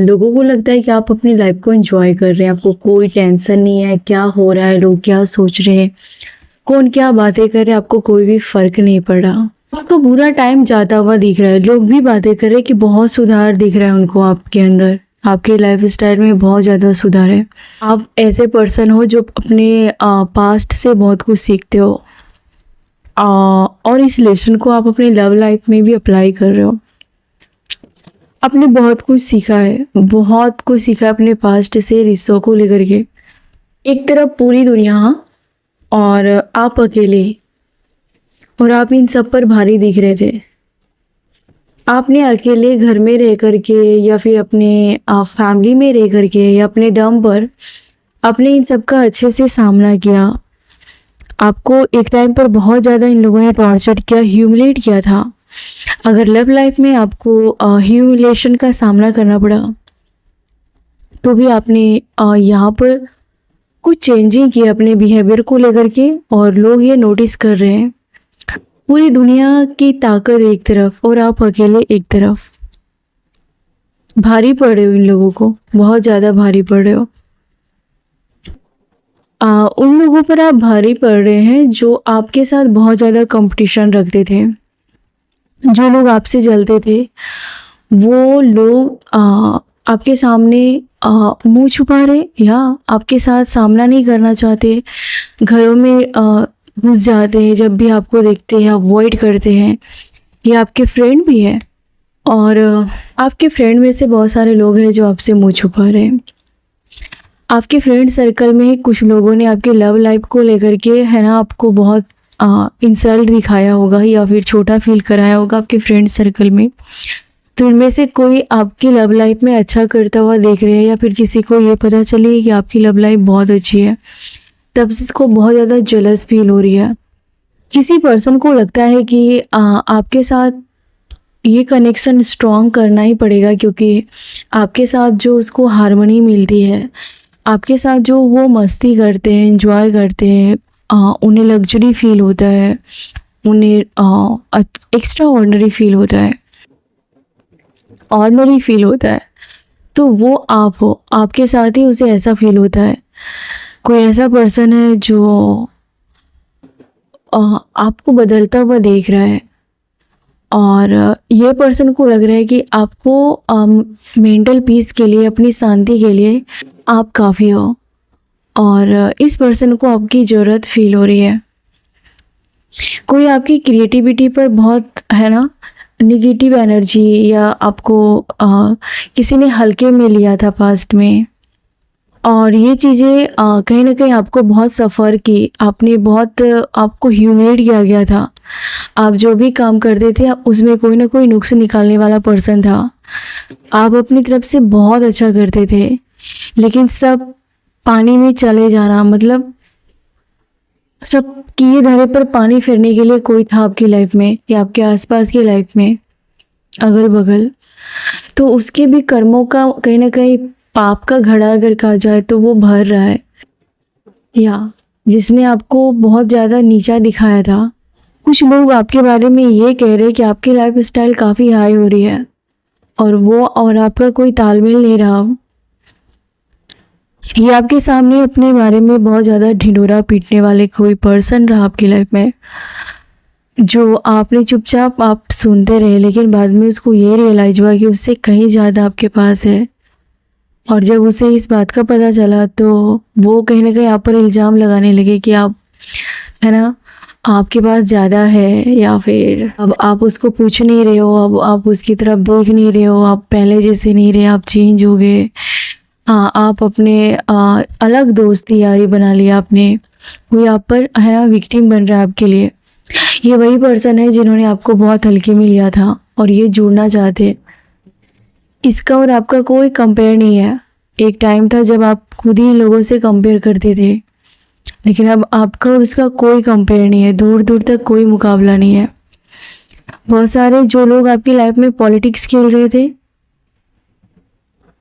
लोगों को लगता है कि आप अपनी लाइफ को एंजॉय कर रहे हैं, आपको कोई टेंशन नहीं है क्या हो रहा है, लोग क्या सोच रहे हैं, कौन क्या बातें कर रहे हैं, आपको कोई भी फर्क नहीं पड़ रहा। आपको बुरा टाइम जाता हुआ दिख रहा है, लोग भी बातें कर रहे हैं कि बहुत सुधार दिख रहा है उनको आपके अंदर, आपके लाइफ स्टाइल में बहुत ज़्यादा सुधार है। आप ऐसे पर्सन हो जो अपने पास्ट से बहुत कुछ सीखते हो, और इस लेसन को आप अपनी लव लाइफ में भी अप्लाई कर रहे हो। आपने बहुत कुछ सीखा है, बहुत कुछ सीखा है अपने पास्ट से रिश्तों को लेकर के। एक तरफ पूरी दुनिया और आप अकेले, और आप इन सब पर भारी दिख रहे थे। आपने अकेले घर में रह कर के या फिर अपने फैमिली में रह कर के या अपने दम पर आपने इन सब का अच्छे से सामना किया। आपको एक टाइम पर बहुत ज़्यादा इन लोगों ने टॉर्चर किया, ह्यूमिलेट किया था। अगर लव लाइफ में आपको ह्यूमिलेशन का सामना करना पड़ा तो भी आपने यहाँ पर कुछ चेंजिंग किया अपने बिहेवियर को लेकर के, और लोग ये नोटिस कर रहे हैं। पूरी दुनिया की ताकत एक तरफ और आप अकेले एक तरफ। भारी पड़ रहे हो इन लोगों को, बहुत ज़्यादा भारी पड़ रहे हो। उन लोगों पर आप भारी पड़ रहे हैं जो आपके साथ बहुत ज़्यादा कंपटीशन रखते थे, जो लोग आपसे जलते थे। वो लोग आपके सामने मुंह छुपा रहे या आपके साथ सामना नहीं करना चाहते, घरों में घुस जाते हैं, जब भी आपको देखते हैं अवॉइड करते हैं। ये आपके फ्रेंड भी है, और आपके फ्रेंड में से बहुत सारे लोग हैं जो आपसे मुंह छुपा रहे हैं। आपके फ्रेंड सर्कल में कुछ लोगों ने आपके लव लाइफ को लेकर के है ना आपको बहुत इंसल्ट दिखाया होगा या फिर छोटा फील कराया होगा आपके फ्रेंड सर्कल में। तो इनमें से कोई आपकी लव लाइफ में अच्छा करता हुआ देख रहे हैं, या फिर किसी को ये पता चली कि आपकी लव लाइफ बहुत अच्छी है, तब से इसको बहुत ज़्यादा जेलस फील हो रही है। किसी पर्सन को लगता है कि आपके साथ ये कनेक्शन स्ट्रॉन्ग करना ही पड़ेगा, क्योंकि आपके साथ जो उसको हार्मनी मिलती है, आपके साथ जो वो मस्ती करते हैं, एंजॉय करते हैं, उन्हें लग्जरी फील होता है, उन्हें एक्स्ट्रा ऑर्डिनरी फील होता है, ऑर्डिनरी फील होता है, तो वो आप हो, आपके साथ ही उसे ऐसा फील होता है। कोई ऐसा पर्सन है जो आपको बदलता हुआ देख रहा है, और ये पर्सन को लग रहा है कि आपको मेंटल पीस के लिए, अपनी शांति के लिए आप काफ़ी हो, और इस पर्सन को आपकी ज़रूरत फील हो रही है। कोई आपकी क्रिएटिविटी पर बहुत है ना निगेटिव एनर्जी, या आपको किसी ने हल्के में लिया था पास्ट में, और ये चीज़ें कहीं ना कहीं आपको बहुत सफ़र की, आपको ह्यूमिलेट किया गया था। आप जो भी काम करते थे उसमें कोई ना कोई नुक्स निकालने वाला पर्सन था। आप अपनी तरफ से बहुत अच्छा करते थे, लेकिन सब पानी में चले जाना, मतलब सब किए धरे पर पानी फेरने के लिए कोई था आपकी लाइफ में या आपके आसपास की लाइफ में, अगल बगल। तो उसके भी कर्मों का कहीं ना कहीं पाप का घड़ा अगर कहा जाए तो वो भर रहा है, या जिसने आपको बहुत ज़्यादा नीचा दिखाया था। कुछ लोग आपके बारे में ये कह रहे हैं कि आपकी लाइफ स्टाइल काफ़ी हाई हो रही है, और वो और आपका कोई तालमेल नहीं रहा। ये आपके सामने अपने बारे में बहुत ज़्यादा ढिंढोरा पीटने वाले कोई पर्सन रहा आपकी लाइफ में, जो आपने चुपचाप आप सुनते रहे, लेकिन बाद में उसको ये रियलाइज हुआ कि उससे कहीं ज़्यादा आपके पास है। और जब उसे इस बात का पता चला तो वो कहीं ना कहीं आप पर इल्ज़ाम लगाने लगे कि आप है ना आपके पास ज़्यादा है, या फिर अब आप उसको पूछ नहीं रहे हो, अब आप उसकी तरफ देख नहीं रहे हो, आप पहले जैसे नहीं रहे, आप चेंज हो गए। हाँ, आप अपने अलग दोस्ती यारी बना लिया आपने, कोई आप पर है ना विक्टिम बन रहा है आपके लिए। ये वही पर्सन है जिन्होंने आपको बहुत हल्के में लिया था और ये जुड़ना चाहते। इसका और आपका कोई कंपेयर नहीं है। एक टाइम था जब आप खुद ही लोगों से कंपेयर करते थे, लेकिन अब आपका और उसका कोई कंपेयर नहीं है, दूर दूर तक कोई मुकाबला नहीं है। बहुत सारे जो लोग आपकी लाइफ में पॉलिटिक्स खेल रहे थे,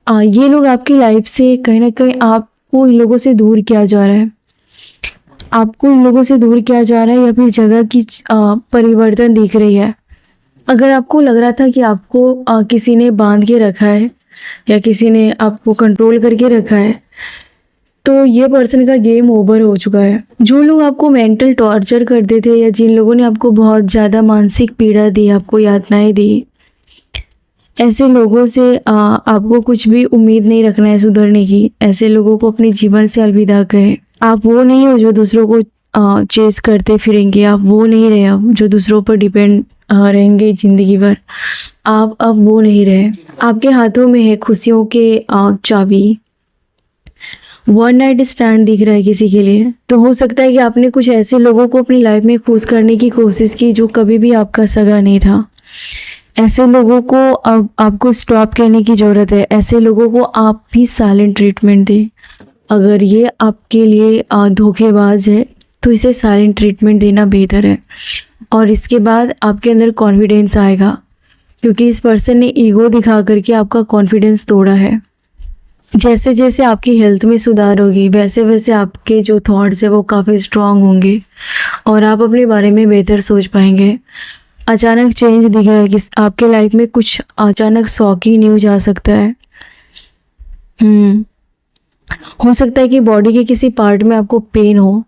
ये लोग आपकी लाइफ से कहीं ना कहीं आपको इन लोगों से दूर किया जा रहा है। आपको इन लोगों से दूर किया जा रहा है या फिर जगह की परिवर्तन दिख रही है। अगर आपको लग रहा था कि आपको किसी ने बांध के रखा है या किसी ने आपको कंट्रोल करके रखा है, तो ये पर्सन का गेम ओवर हो चुका है। जो लोग आपको मेंटल टॉर्चर करते थे या जिन लोगों ने आपको बहुत ज़्यादा मानसिक पीड़ा दी, आपको यातनाएं दी, ऐसे लोगों से आपको कुछ भी उम्मीद नहीं रखना है सुधरने की। ऐसे लोगों को अपने जीवन से अलविदा कहें। आप वो नहीं हो जो दूसरों को चेस करते फिरेंगे। आप वो नहीं रहे अब जो दूसरों पर डिपेंड रहेंगे ज़िंदगी भर। आप अब वो नहीं रहे। आपके हाथों में है खुशियों के चाबी। वन नाइट स्टैंड दिख रहा है किसी के लिए। तो हो सकता है कि आपने कुछ ऐसे लोगों को अपनी लाइफ में खुश करने की कोशिश की जो कभी भी आपका सगा नहीं था। ऐसे लोगों को अब आपको स्टॉप कहने की ज़रूरत है। ऐसे लोगों को आप भी साइलेंट ट्रीटमेंट दें। अगर ये आपके लिए धोखेबाज है तो इसे साइलेंट ट्रीटमेंट देना बेहतर है, और इसके बाद आपके अंदर कॉन्फिडेंस आएगा, क्योंकि इस पर्सन ने ईगो दिखा करके आपका कॉन्फिडेंस तोड़ा है। जैसे जैसे आपकी हेल्थ में सुधार होगी वैसे वैसे आपके जो थॉट्स है वो काफ़ी स्ट्रांग होंगे और आप अपने बारे में बेहतर सोच पाएंगे। अचानक चेंज दिख रहा है कि आपके लाइफ में कुछ अचानक शॉकिंग न्यूज आ सकता है। हो सकता है कि बॉडी के किसी पार्ट में आपको पेन हो।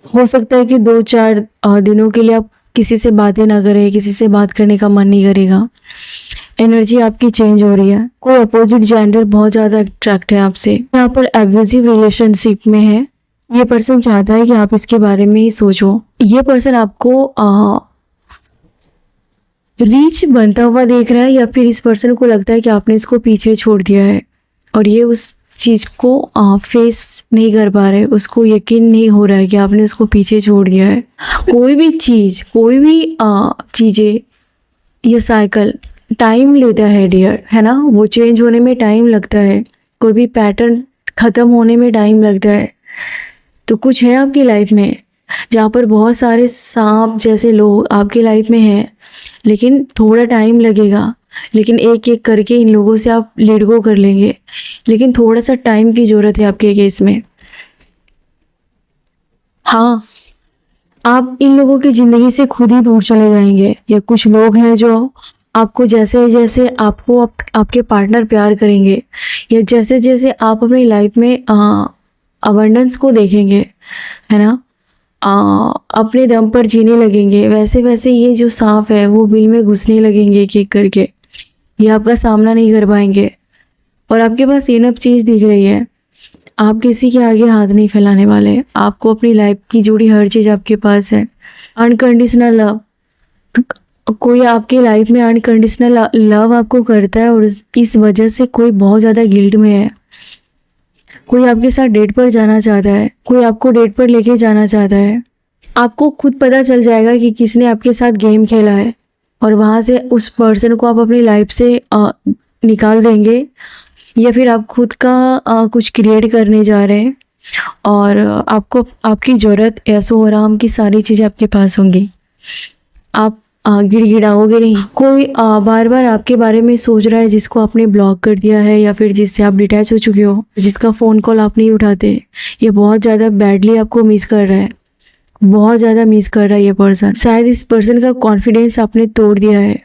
हो सकता है कि 2-4 दिनों के लिए आप किसी से बातें ना करें, किसी से बात करने का मन नहीं करेगा। एनर्जी आपकी चेंज हो रही है। कोई अपोजिट जेंडर बहुत ज़्यादा अट्रैक्ट है आपसे। यहाँ पर एब्यूजिव रिलेशनशिप में है। ये पर्सन चाहता है कि आप इसके बारे में ही सोचो। ये पर्सन आपको रीच बनता हुआ देख रहा है, या फिर इस पर्सन को लगता है कि आपने इसको पीछे छोड़ दिया है और ये उस चीज़ को फेस नहीं कर पा रहे। उसको यकीन नहीं हो रहा है कि आपने उसको पीछे छोड़ दिया है। कोई भी चीज़, कोई भी चीज़ें, ये साइकिल टाइम लेता है डियर, है ना। वो चेंज होने में टाइम लगता है। कोई भी पैटर्न ख़त्म होने में टाइम लगता है। तो कुछ है आपकी लाइफ में जहाँ पर बहुत सारे सांप जैसे लोग आपकी लाइफ में हैं, लेकिन थोड़ा टाइम लगेगा। लेकिन एक एक करके इन लोगों से आप लेट गो कर लेंगे, लेकिन थोड़ा सा टाइम की ज़रूरत है आपके केस में। हाँ, आप इन लोगों की ज़िंदगी से खुद ही दूर चले जाएंगे। या कुछ लोग हैं जो आपको जैसे जैसे आपको आपके पार्टनर प्यार करेंगे, या जैसे जैसे आप अपनी लाइफ में अबंडेंस को देखेंगे, है ना, अपने दम पर जीने लगेंगे, वैसे वैसे ये जो सांप है वो बिल में घुसने लगेंगे एक एक करके। ये आपका सामना नहीं कर पाएंगे। और आपके पास इनफ चीज़ दिख रही है। आप किसी के आगे हाथ नहीं फैलाने वाले। आपको अपनी लाइफ की जुड़ी हर चीज़ आपके पास है। अनकंडीशनल लव, कोई आपकी लाइफ में अनकंडीशनल लव आपको करता है और इस वजह से कोई बहुत ज़्यादा गिल्ट में है। कोई आपके साथ डेट पर जाना चाहता है, कोई आपको डेट पर लेके जाना चाहता है। आपको खुद पता चल जाएगा कि किसने आपके साथ गेम खेला है, और वहाँ से उस पर्सन को आप अपनी लाइफ से निकाल देंगे, या फिर आप खुद का कुछ क्रिएट करने जा रहे हैं और आपको आपकी ज़रूरत ऐसो आराम की सारी चीज़ें आपके पास होंगी। आप गिड़गिड़ाओगे नहीं। कोई बार बार आपके बारे में सोच रहा है जिसको आपने ब्लॉक कर दिया है, या फिर जिससे आप डिटैच हो चुके हो, जिसका फ़ोन कॉल आप नहीं उठाते। ये बहुत ज़्यादा बैडली आपको मिस कर रहा है, बहुत ज़्यादा मिस कर रहा है ये पर्सन। शायद इस पर्सन का कॉन्फिडेंस आपने तोड़ दिया है।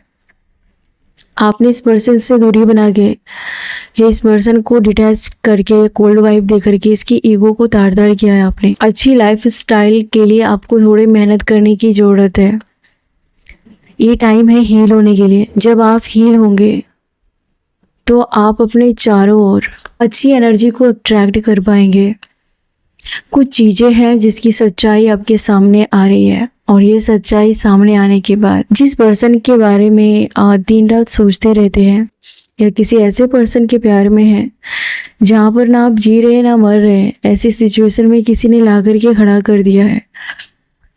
आपने इस पर्सन से दूरी बना के, इस पर्सन को डिटैच करके, कोल्ड वाइब दे करके इसकी ईगो को तार तार किया है आपने। अच्छी लाइफ स्टाइल के लिए आपको थोड़ी मेहनत करने की ज़रूरत है। ये टाइम है हील होने के लिए। जब आप हील होंगे तो आप अपने चारों ओर अच्छी एनर्जी को अट्रैक्ट कर पाएंगे। कुछ चीज़ें हैं जिसकी सच्चाई आपके सामने आ रही है, और ये सच्चाई सामने आने के बाद जिस पर्सन के बारे में दिन रात सोचते रहते हैं, या किसी ऐसे पर्सन के प्यार में हैं जहाँ पर ना आप जी रहे हैं ना मर रहे हैं, ऐसी सिचुएशन में किसी ने ला करके खड़ा कर दिया है,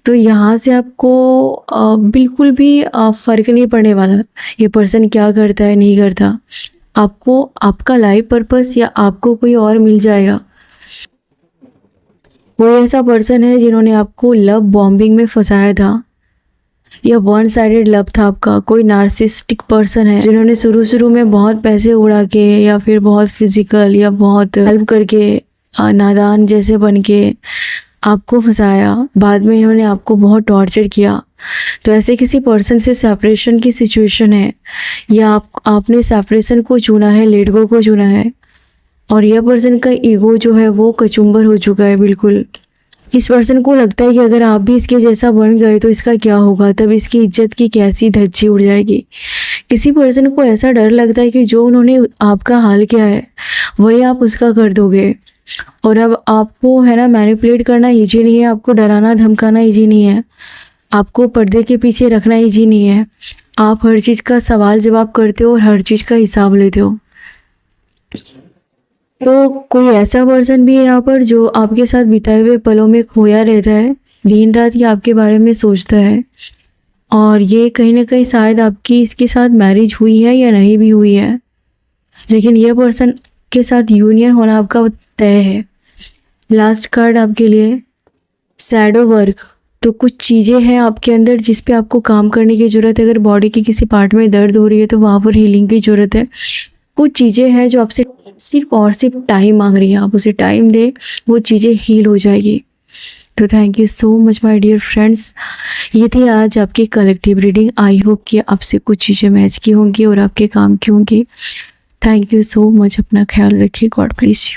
तो यहाँ से आपको बिल्कुल भी फ़र्क नहीं पड़ने वाला ये पर्सन क्या करता है नहीं करता। आपको आपका लाइफ पर्पस या आपको कोई और मिल जाएगा। कोई ऐसा पर्सन है जिन्होंने आपको लव बॉम्बिंग में फंसाया था, या वन साइडेड लव था आपका। कोई नार्सिस्टिक पर्सन है जिन्होंने शुरू में बहुत पैसे उड़ा के, या फिर बहुत फिजिकल या बहुत हेल्प करके नादान जैसे बन के आपको फंसाया, बाद में इन्होंने आपको बहुत टॉर्चर किया, तो ऐसे किसी पर्सन से सेपरेशन की सिचुएशन है, या आपने सेपरेशन को चुना है, लेट गो को चुना है, और यह पर्सन का ईगो जो है वो कचुम्बर हो चुका है बिल्कुल। इस पर्सन को लगता है कि अगर आप भी इसके जैसा बन गए तो इसका क्या होगा, तब इसकी इज्जत की कैसी धज्जी उड़ जाएगी। किसी पर्सन को ऐसा डर लगता है कि जो उन्होंने आपका हाल किया है वही आप उसका कर दोगे, और अब आपको है ना मैनिपुलेट करना ईजी नहीं है, आपको डराना धमकाना ईजी नहीं है, आपको पर्दे के पीछे रखना ईजी नहीं है। आप हर चीज़ का सवाल जवाब करते हो और हर चीज़ का हिसाब लेते हो। तो कोई ऐसा पर्सन भी है यहाँ पर जो आपके साथ बिताए हुए पलों में खोया रहता है, दिन रात ये आपके बारे में सोचता है, और ये कहीं ना कहीं शायद आपकी इसके साथ मैरिज हुई है या नहीं भी हुई है, लेकिन ये पर्सन के साथ यूनियन होना आपका तय है। लास्ट कार्ड आपके लिए शैडो वर्क। तो कुछ चीज़ें हैं आपके अंदर जिस पे आपको काम करने की ज़रूरत है। अगर बॉडी के किसी पार्ट में दर्द हो रही है तो वहाँ पर हीलिंग की ज़रूरत है। कुछ चीज़ें हैं जो आपसे सिर्फ और सिर्फ टाइम मांग रही हैं, आप उसे टाइम दें, वो चीज़ें हील हो जाएगी। तो thank you so much my dear friends, ये थी आज आपकी कलेक्टिव रीडिंग। आई होप कि आपसे कुछ चीज़ें मैच की होंगी और आपके काम की होंगी। थैंक यू सो मच, अपना ख्याल रखिए, गॉड ब्लेस यू।